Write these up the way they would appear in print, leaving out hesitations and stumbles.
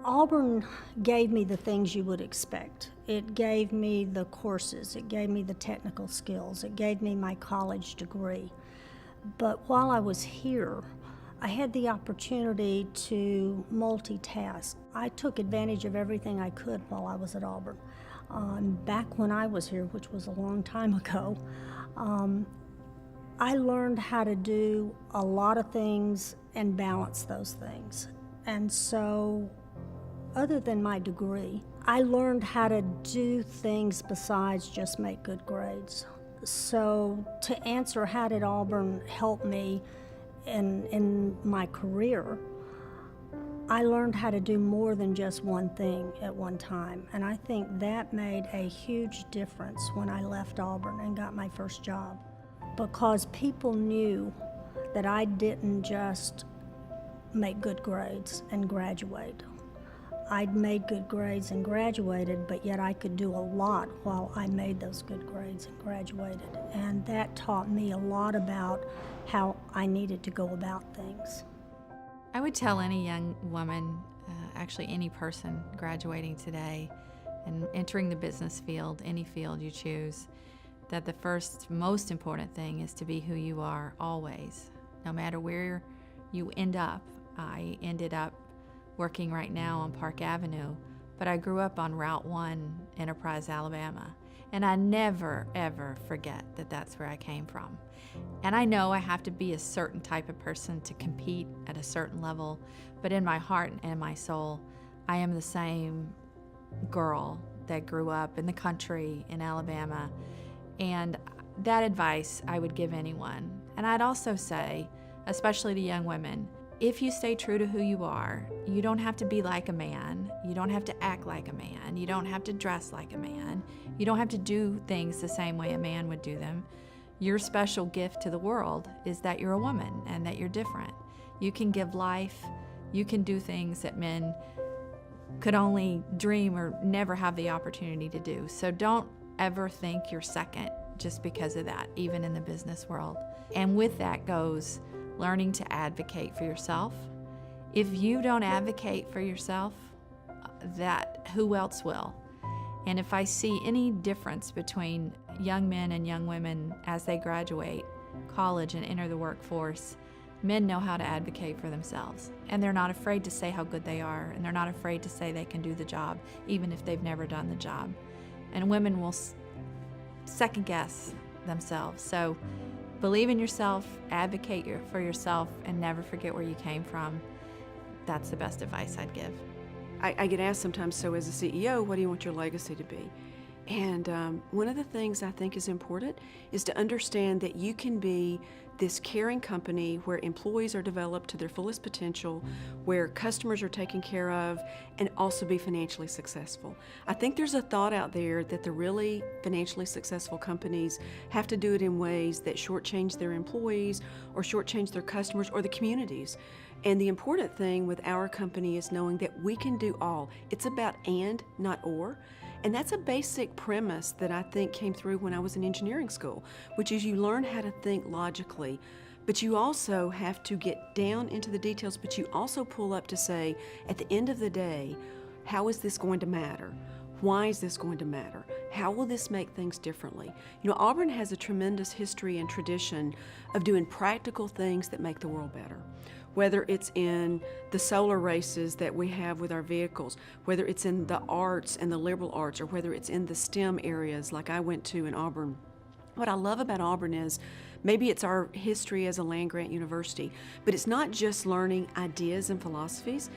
Auburn gave me the things you would expect. It gave me the courses, it gave me the technical skills, it gave me my college degree. But while I was here, I had the opportunity to multitask. I took advantage of everything I could while I was at Auburn. Back when I was here, which was a long time ago, I learned how to do a lot of things and balance those things. And so, other than my degree, I learned how to do things besides just make good grades. So to answer how did Auburn help me in my career, I learned how to do more than just one thing at one time. And I think that made a huge difference when I left Auburn and got my first job. Because people knew that I didn't just make good grades and graduate. I'd made good grades and graduated, but yet I could do a lot while I made those good grades and graduated. And that taught me a lot about how I needed to go about things. I would tell any young woman, actually any person graduating today and entering the business field, any field you choose, that the first most important thing is to be who you are always, no matter where you end up. I ended up working right now on Park Avenue, but I grew up on Route 1, Enterprise, Alabama, and I never, ever forget that that's where I came from. And I know I have to be a certain type of person to compete at a certain level, but in my heart and my soul, I am the same girl that grew up in the country in Alabama. And that advice I would give anyone. And I'd also say, especially to young women, if you stay true to who you are, you don't have to be like a man, you don't have to act like a man, you don't have to dress like a man, you don't have to do things the same way a man would do them. Your special gift to the world is that you're a woman and that you're different. You can give life, you can do things that men could only dream or never have the opportunity to do. So don't ever think you're second just because of that, even in the business world. And with that goes learning to advocate for yourself. If you don't advocate for yourself, that who else will? And if I see any difference between young men and young women as they graduate college and enter the workforce, men know how to advocate for themselves. And they're not afraid to say how good they are, and they're not afraid to say they can do the job, even if they've never done the job. And women will second guess themselves. So believe in yourself, advocate for yourself, and never forget where you came from. That's the best advice I'd give. I get asked sometimes, so as a CEO, what do you want your legacy to be? And one of the things I think is important is to understand that you can be this caring company where employees are developed to their fullest potential, where customers are taken care of, and also be financially successful. I think there's a thought out there that the really financially successful companies have to do it in ways that shortchange their employees or shortchange their customers or the communities. And the important thing with our company is knowing that we can do all. It's about and, not or. And that's a basic premise that I think came through when I was in engineering school, which is you learn how to think logically, but you also have to get down into the details, but you also pull up to say, at the end of the day, how is this going to matter? Why is this going to matter? How will this make things differently? You know, Auburn has a tremendous history and tradition of doing practical things that make the world better. Whether it's in the solar races that we have with our vehicles, whether it's in the arts and the liberal arts, or whether it's in the STEM areas like I went to in Auburn. What I love about Auburn is maybe it's our history as a land-grant university, but it's not just learning ideas and philosophies.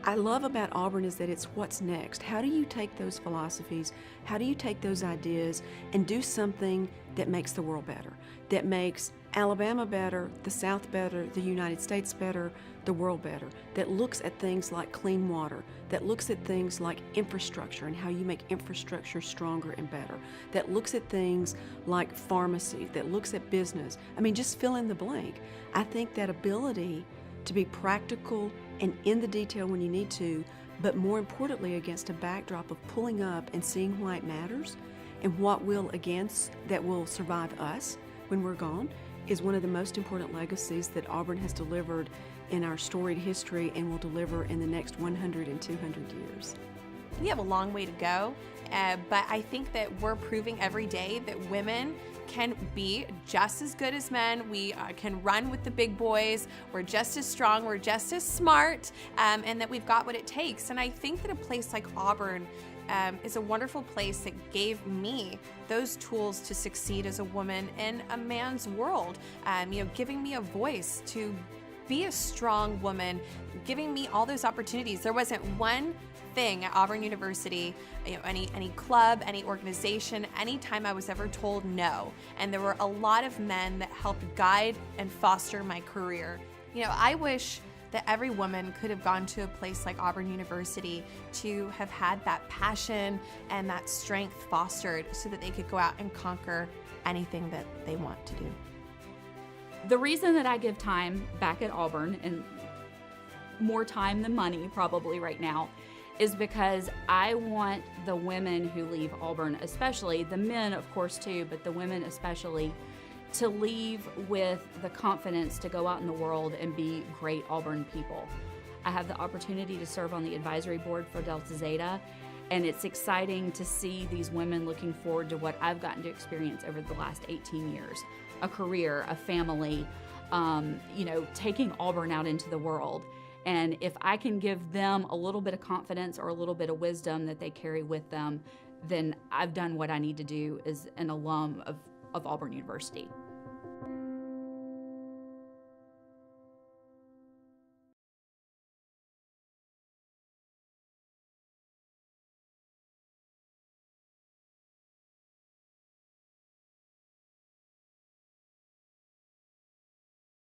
I love about Auburn is that it's what's next. How do you take those philosophies, how do you take those ideas and do something that makes the world better, that makes Alabama better, the South better, the United States better, the world better, that looks at things like clean water, that looks at things like infrastructure and how you make infrastructure stronger and better, that looks at things like pharmacy, that looks at business. I mean, just fill in the blank. I think that ability to be practical and in the detail when you need to, but more importantly against a backdrop of pulling up and seeing why it matters and what will, that will survive us when we're gone, is one of the most important legacies that Auburn has delivered in our storied history and will deliver in the next 100 and 200 years. We have a long way to go, but I think that we're proving every day that women can be just as good as men. We can run with the big boys. We're just as strong. We're just as smart, and that we've got what it takes. And I think that a place like Auburn is a wonderful place that gave me those tools to succeed as a woman in a man's world. Giving me a voice to be a strong woman, giving me all those opportunities. There wasn't one thing at Auburn University, any club, any organization, any time I was ever told no. And there were a lot of men that helped guide and foster my career. I wish that every woman could have gone to a place like Auburn University to have had that passion and that strength fostered so that they could go out and conquer anything that they want to do. The reason that I give time back at Auburn, and more time than money probably right now, is because I want the women who leave Auburn, especially the men of course too, but the women especially, to leave with the confidence to go out in the world and be great Auburn people. I have the opportunity to serve on the advisory board for Delta Zeta, and it's exciting to see these women looking forward to what I've gotten to experience over the last 18 years. A career, a family, taking Auburn out into the world. And if I can give them a little bit of confidence or a little bit of wisdom that they carry with them, then I've done what I need to do as an alum of Auburn University.